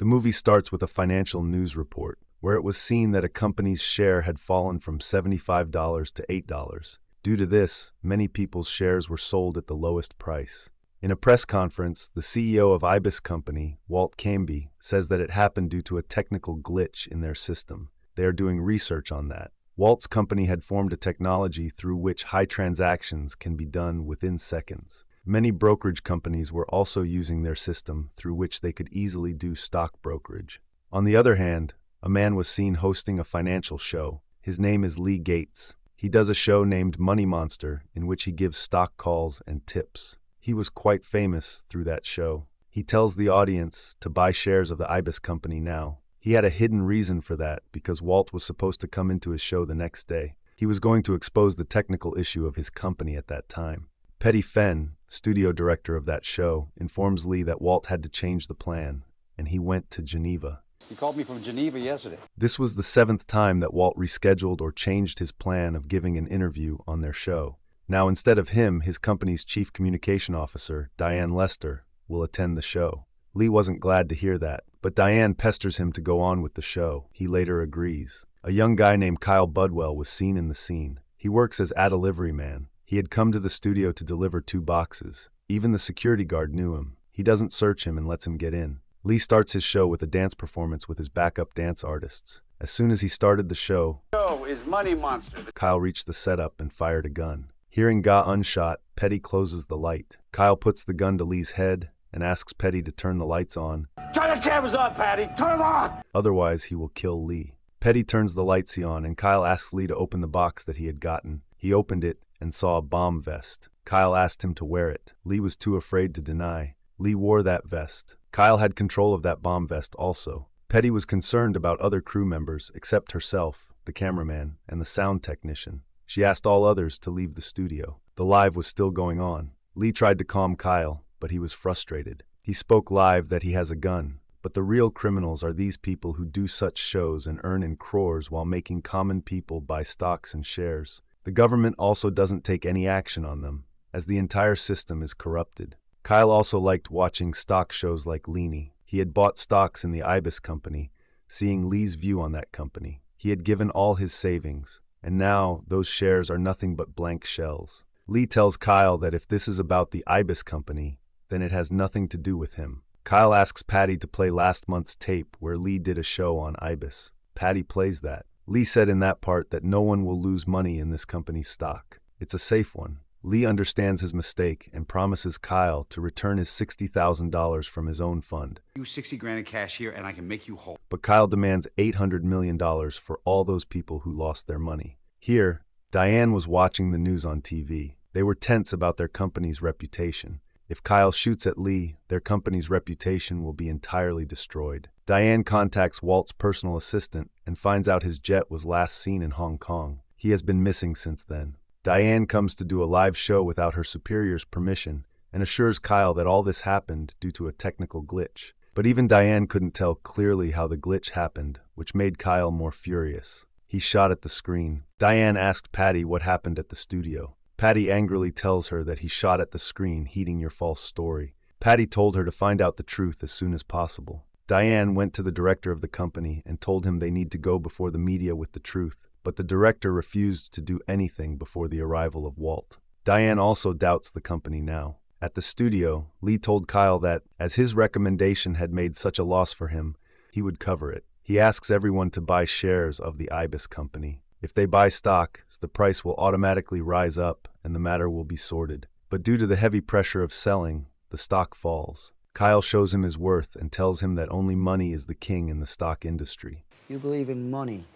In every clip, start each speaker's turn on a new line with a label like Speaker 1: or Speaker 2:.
Speaker 1: movie starts with a financial news report, where it was seen that a company's share had fallen from $75 to $8. Due to this, many people's shares were sold at the lowest price. In a press conference, the CEO of Ibis Company, Walt Camby, says that it happened due to a technical glitch in their system. They are doing research on that. Walt's company had formed a technology through which high transactions can be done within seconds. Many brokerage companies were also using their system through which they could easily do stock brokerage. On the other hand, a man was seen hosting a financial show. His name is Lee Gates. He does a show named Money Monster in which he gives stock calls and tips. He was quite famous through that show. He tells the audience to buy shares of the Ibis Company now. He had a hidden reason for that because Walt was supposed to come into his show the next day. He was going to expose the technical issue of his company at that time. Patty Fenn, studio director of that show, informs Lee that Walt had to change the plan, and he went to Geneva.
Speaker 2: He called me from Geneva yesterday.
Speaker 1: This was the 7th time that Walt rescheduled or changed his plan of giving an interview on their show. Now, instead of him, his company's chief communication officer, Diane Lester, will attend the show. Lee wasn't glad to hear that, but Diane pesters him to go on with the show. He later agrees. A young guy named Kyle Budwell was seen in the scene. He works as a delivery man. He had come to the studio to deliver 2 boxes. Even the security guard knew him. He doesn't search him and lets him get in. Lee starts his show with a dance performance with his backup dance artists. As soon as he started the show
Speaker 2: Is Money Monster.
Speaker 1: Kyle reached the setup and fired a gun. Hearing Ga unshot, Petty closes the light. Kyle puts the gun to Lee's head and asks Petty to turn the lights on.
Speaker 2: Turn the cameras on, Patty! Turn them on!
Speaker 1: Otherwise, he will kill Lee. Petty turns the lights on and Kyle asks Lee to open the box that he had gotten. He opened it and saw a bomb vest. Kyle asked him to wear it. Lee was too afraid to deny. Lee wore that vest. Kyle had control of that bomb vest also. Petty was concerned about other crew members except herself, the cameraman, and the sound technician. She asked all others to leave the studio. The live was still going on. Lee tried to calm Kyle, but he was frustrated. He spoke live that he has a gun, but the real criminals are these people who do such shows and earn in crores while making common people buy stocks and shares. The government also doesn't take any action on them, as the entire system is corrupted. Kyle also liked watching stock shows like Leany. He had bought stocks in the Ibis Company, seeing Lee's view on that company. He had given all his savings, and now those shares are nothing but blank shells. Lee tells Kyle that if this is about the Ibis Company, then it has nothing to do with him. Kyle asks Patty to play last month's tape where Lee did a show on Ibis. Patty plays that. Lee said in that part that no one will lose money in this company's stock. It's a safe one. Lee understands his mistake and promises Kyle to return his $60,000 from his own fund.
Speaker 2: Use 60 grand in cash here and I can make you whole.
Speaker 1: But Kyle demands $800 million for all those people who lost their money. Here, Diane was watching the news on TV. They were tense about their company's reputation. If Kyle shoots at Lee, their company's reputation will be entirely destroyed. Diane contacts Walt's personal assistant and finds out his jet was last seen in Hong Kong. He has been missing since then. Diane comes to do a live show without her superior's permission and assures Kyle that all this happened due to a technical glitch. But even Diane couldn't tell clearly how the glitch happened, which made Kyle more furious. He shot at the screen. Diane asked Patty what happened at the studio. Patty angrily tells her that he shot at the screen, heeding your false story. Patty told her to find out the truth as soon as possible. Diane went to the director of the company and told him they need to go before the media with the truth. But the director refused to do anything before the arrival of Walt. Diane also doubts the company now. At the studio, Lee told Kyle that, as his recommendation had made such a loss for him, he would cover it. He asks everyone to buy shares of the Ibis Company. If they buy stock, the price will automatically rise up and the matter will be sorted. But due to the heavy pressure of selling, the stock falls. Kyle shows him his worth and tells him that only money is the king in the stock industry.
Speaker 3: You believe in money?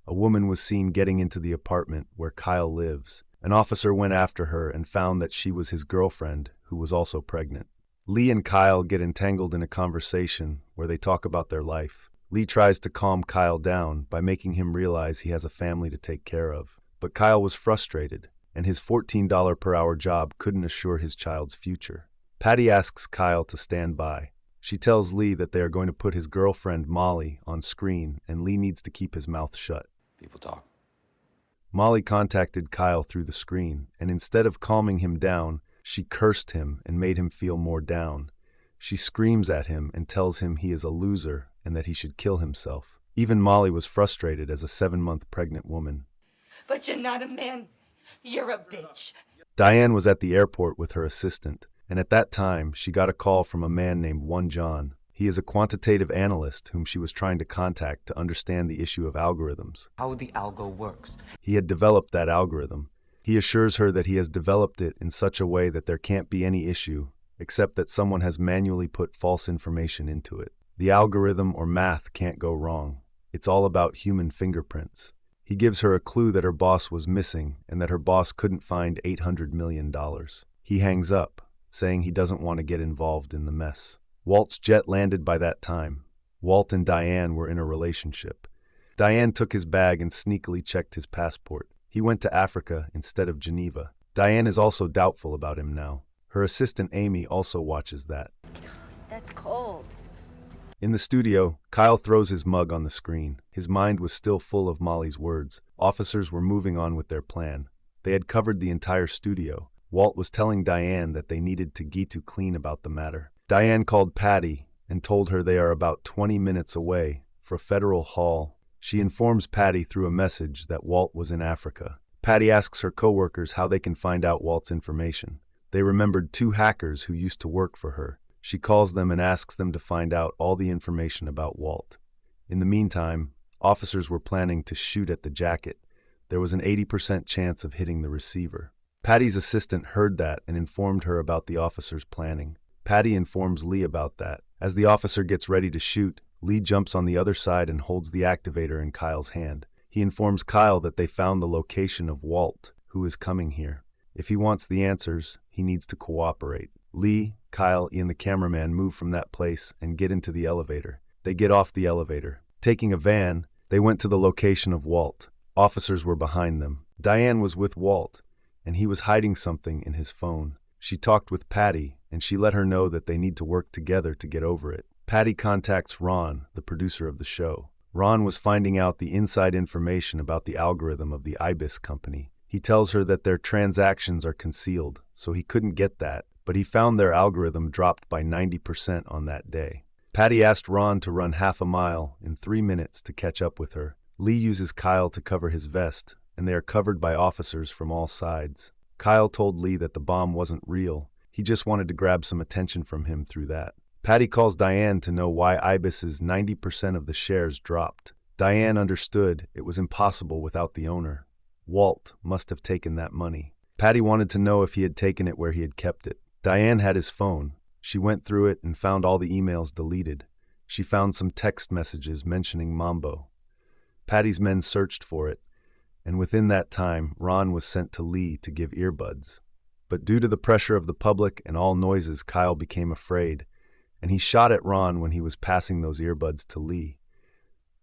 Speaker 1: A woman was seen getting into the apartment where Kyle lives. An officer went after her and found that she was his girlfriend, who was also pregnant. Lee and Kyle get entangled in a conversation where they talk about their life. Lee tries to calm Kyle down by making him realize he has a family to take care of. But Kyle was frustrated, and his $14 per hour job couldn't assure his child's future. Patty asks Kyle to stand by. She tells Lee that they are going to put his girlfriend, Molly, on screen, and Lee needs to keep his mouth shut.
Speaker 2: People talk.
Speaker 1: Molly contacted Kyle through the screen, and instead of calming him down, she cursed him and made him feel more down. She screams at him and tells him he is a loser and that he should kill himself. Even Molly was frustrated as a 7-month pregnant woman.
Speaker 3: But you're not a man. You're a bitch.
Speaker 1: Diane was at the airport with her assistant, and at that time, she got a call from a man named One John. He is a quantitative analyst whom she was trying to contact to understand the issue of algorithms.
Speaker 4: How the algo works.
Speaker 1: He had developed that algorithm. He assures her that he has developed it in such a way that there can't be any issue, except that someone has manually put false information into it. The algorithm or math can't go wrong. It's all about human fingerprints. He gives her a clue that her boss was missing and that her boss couldn't find $800 million. He hangs up, saying he doesn't want to get involved in the mess. Walt's jet landed by that time. Walt and Diane were in a relationship. Diane took his bag and sneakily checked his passport. He went to Africa instead of Geneva. Diane is also doubtful about him now. Her assistant Amy also watches that.
Speaker 3: That's cold.
Speaker 1: In the studio, Kyle throws his mug on the screen. His mind was still full of Molly's words. Officers were moving on with their plan. They had covered the entire studio. Walt was telling Diane that they needed to get clean about the matter. Diane called Patty and told her they are about 20 minutes away for Federal Hall. She informs Patty through a message that Walt was in Africa. Patty asks her coworkers how they can find out Walt's information. They remembered 2 hackers who used to work for her. She calls them and asks them to find out all the information about Walt. In the meantime, officers were planning to shoot at the jacket. There was an 80% chance of hitting the receiver. Patty's assistant heard that and informed her about the officers' planning. Patty informs Lee about that. As the officer gets ready to shoot, Lee jumps on the other side and holds the activator in Kyle's hand. He informs Kyle that they found the location of Walt, who is coming here. If he wants the answers, he needs to cooperate. Lee, Kyle, and the cameraman move from that place and get into the elevator. They get off the elevator. Taking a van, they went to the location of Walt. Officers were behind them. Diane was with Walt, and he was hiding something in his phone. She talked with Patty, and she let her know that they need to work together to get over it. Patty contacts Ron, the producer of the show. Ron was finding out the inside information about the algorithm of the Ibis company. He tells her that their transactions are concealed, so he couldn't get that, but he found their algorithm dropped by 90% on that day. Patty asked Ron to run half a mile in 3 minutes to catch up with her. Lee uses Kyle to cover his vest, and they are covered by officers from all sides. Kyle told Lee that the bomb wasn't real. He just wanted to grab some attention from him through that. Patty calls Diane to know why Ibis's 90% of the shares dropped. Diane understood it was impossible without the owner. Walt must have taken that money. Patty wanted to know if he had taken it where he had kept it. Diane had his phone. She went through it and found all the emails deleted. She found some text messages mentioning Mambo. Patty's men searched for it, and within that time, Ron was sent to Lee to give earbuds. But due to the pressure of the public and all noises, Kyle became afraid, and he shot at Ron when he was passing those earbuds to Lee.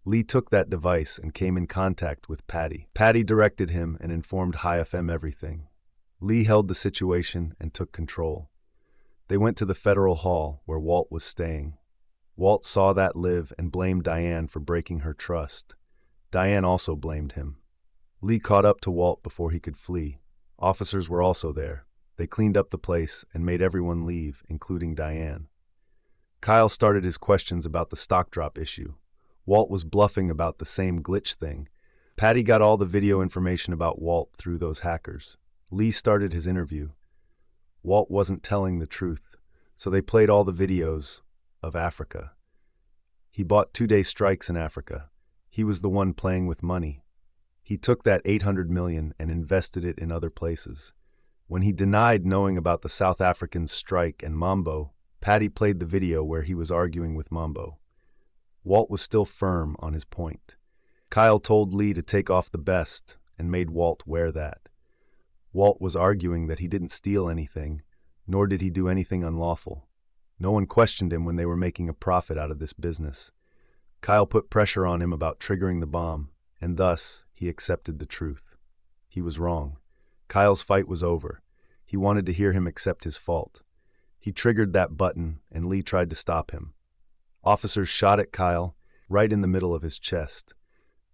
Speaker 1: Lee took that device and came in contact with Patty. Patty directed him and informed High FM everything. Lee held the situation and took control. They went to the Federal Hall where Walt was staying. Walt saw that live and blamed Diane for breaking her trust. Diane also blamed him. Lee caught up to Walt before he could flee. Officers were also there. They cleaned up the place and made everyone leave, including Diane. Kyle started his questions about the stock drop issue. Walt was bluffing about the same glitch thing. Patty got all the video information about Walt through those hackers. Lee started his interview. Walt wasn't telling the truth, so they played all the videos of Africa. He bought 2-day strikes in Africa. He was the one playing with money. He took that $800 million and invested it in other places. When he denied knowing about the South African strike and Mambo, Patty played the video where he was arguing with Mambo. Walt was still firm on his point. Kyle told Lee to take off the vest and made Walt wear that. Walt was arguing that he didn't steal anything, nor did he do anything unlawful. No one questioned him when they were making a profit out of this business. Kyle put pressure on him about triggering the bomb, and thus he accepted the truth. He was wrong. Kyle's fight was over. He wanted to hear him accept his fault. He triggered that button, and Lee tried to stop him. Officers shot at Kyle, right in the middle of his chest.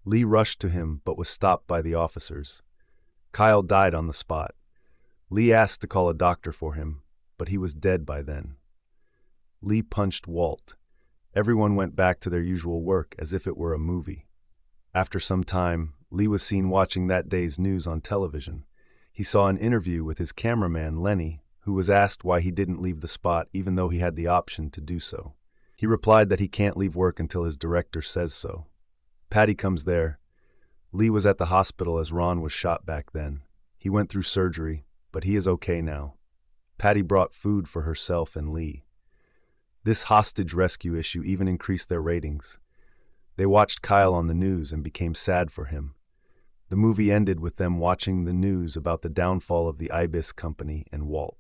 Speaker 1: Lee rushed to him, but was stopped by the officers. Kyle died on the spot. Lee asked to call a doctor for him, but he was dead by then. Lee punched Walt. Everyone went back to their usual work as if it were a movie. After some time, Lee was seen watching that day's news on television. He saw an interview with his cameraman, Lenny, who was asked why he didn't leave the spot even though he had the option to do so. He replied that he can't leave work until his director says so. Patty comes there. Lee was at the hospital as Ron was shot back then. He went through surgery, but he is okay now. Patty brought food for herself and Lee. This hostage rescue issue even increased their ratings. They watched Kyle on the news and became sad for him. The movie ended with them watching the news about the downfall of the Ibis Company and Walt.